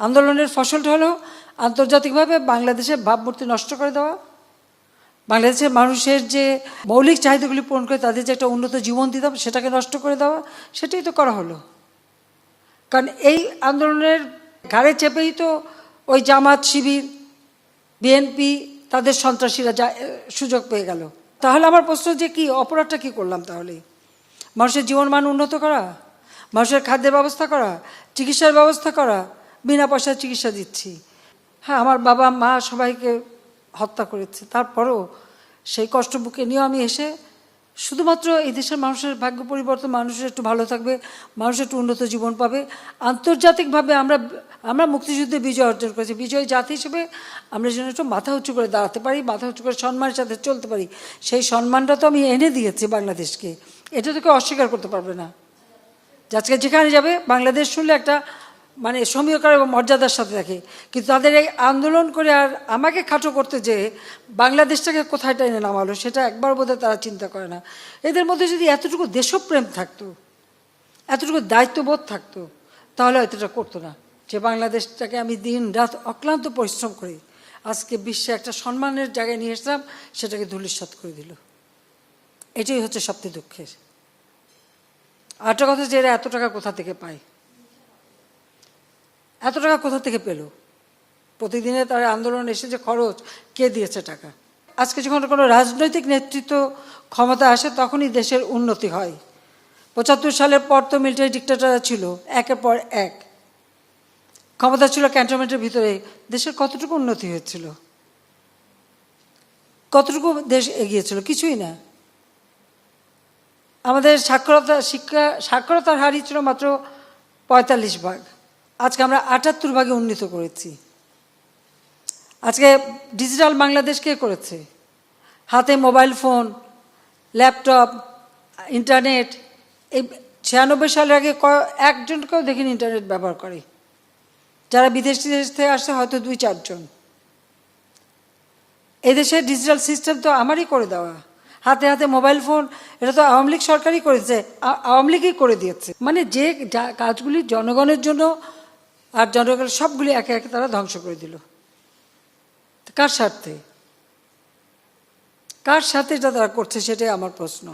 আন্দোলনের ফসলটা হলো আন্তর্জাতিকভাবে বাংলাদেশের ভাবমূর্তি নষ্ট করে দেওয়া, বাংলাদেশের মানুষের যে মৌলিক চাহিদাগুলি পূরণ করে তাদের যে একটা উন্নত জীবন দিতাম সেটাকে নষ্ট করে দেওয়া, সেটাই তো করা হলো। কারণ এই আন্দোলনের ঘাড়ে চেপেই তো ওই জামাত, শিবির, বিএনপি তাদের সন্ত্রাসীরা সুযোগ পেয়ে গেল। তাহলে আমার প্রশ্ন যে কি অপরাধটা কি করলাম? তাহলে মানুষের জীবনমান উন্নত করা, মানুষের খাদ্যের ব্যবস্থা করা, চিকিৎসার ব্যবস্থা করা, বিনা পয়সায় চিকিৎসা দিচ্ছি। হ্যাঁ, আমার বাবা মা সবাইকে হত্যা করেছে, তারপরও সেই কষ্ট বুকে নিয়েও আমি এসে শুধুমাত্র এই দেশের মানুষের ভাগ্য পরিবর্তন, মানুষের একটু ভালো থাকবে, মানুষ একটু উন্নত জীবন পাবে। আন্তর্জাতিকভাবে আমরা মুক্তিযুদ্ধে বিজয় অর্জন করেছি, বিজয় জাতি হিসেবে আমরা যেন একটু মাথা উঁচু করে দাঁড়াতে পারি, মাথা উঁচু করে সম্মানের সাথে চলতে পারি। সেই সম্মানটা তো আমি এনে দিয়েছি বাংলাদেশকে, এটা তো কেউ অস্বীকার করতে পারবে না। আজকে যেখানে যাবে বাংলাদেশ শুনলে একটা মানে সমীকরণ এবং মর্যাদার সাথে থাকে, কিন্তু তাদের এই আন্দোলন করে আর আমাকে খাটো করতে যে বাংলাদেশটাকে কোথায় টেনে নামালো সেটা একবার বোধহয় তারা চিন্তা করে না। এদের মধ্যে যদি এতটুকু দেশপ্রেম থাকতো, এতটুকু দায়িত্ববোধ থাকতো, তাহলে হয়তো এটা করতো না। যে বাংলাদেশটাকে আমি দিন রাত অক্লান্ত পরিশ্রম করি আজকে বিশ্বে একটা সম্মানের জায়গায় নিয়ে এসলাম, সেটাকে ধূলিসাৎ করে দিল। এটাই হচ্ছে সবচেয়ে দুঃখের। আরেকটা কথা যে এরা এত টাকা কোথা থেকে পায়, এত টাকা কোথা থেকে পেল? প্রতিদিনে তার আন্দোলন এসে যে খরচ, কে দিয়েছে টাকা? আজকে যখন কোনো রাজনৈতিক নেতৃত্ব ক্ষমতা আসে তখনই দেশের উন্নতি হয়। ৭৫ সালের পর তো মিলিটারি ডিক্টেটররা ছিল, একের পর এক ক্ষমতা ছিল ক্যান্টনমেন্টের ভিতরে। দেশের কতটুকু উন্নতি হয়েছিল? কতটুকু দেশ এগিয়েছিল? কিছুই না। আমাদের সাক্ষরতার হারই ছিল মাত্র ৪৫%। আজকে আমরা ৭৮% উন্নীত করেছি। আজকে ডিজিটাল বাংলাদেশ কে করেছে? হাতে মোবাইল ফোন, ল্যাপটপ, ইন্টারনেট। এই ৯৬ সালের আগে একজনকেও দেখিনি ইন্টারনেট ব্যবহার করে। যারা বিদেশ থেকে আসছে হয়তো ২-৪ জন। এদেশে ডিজিটাল সিস্টেম তো আমারই করে দেওয়া, হাতে হাতে মোবাইল ফোন, এটা তো আওয়ামী লীগ সরকারই করেছে, আওয়ামী লীগই করে দিয়েছে। মানে যে কাজগুলি জনগণের জন্য আর জনগণের সবগুলি একে একে তারা ধ্বংস করে দিল। কার স্বার্থে? কার সাথে এটা তারা করছে সেটাই আমার প্রশ্ন।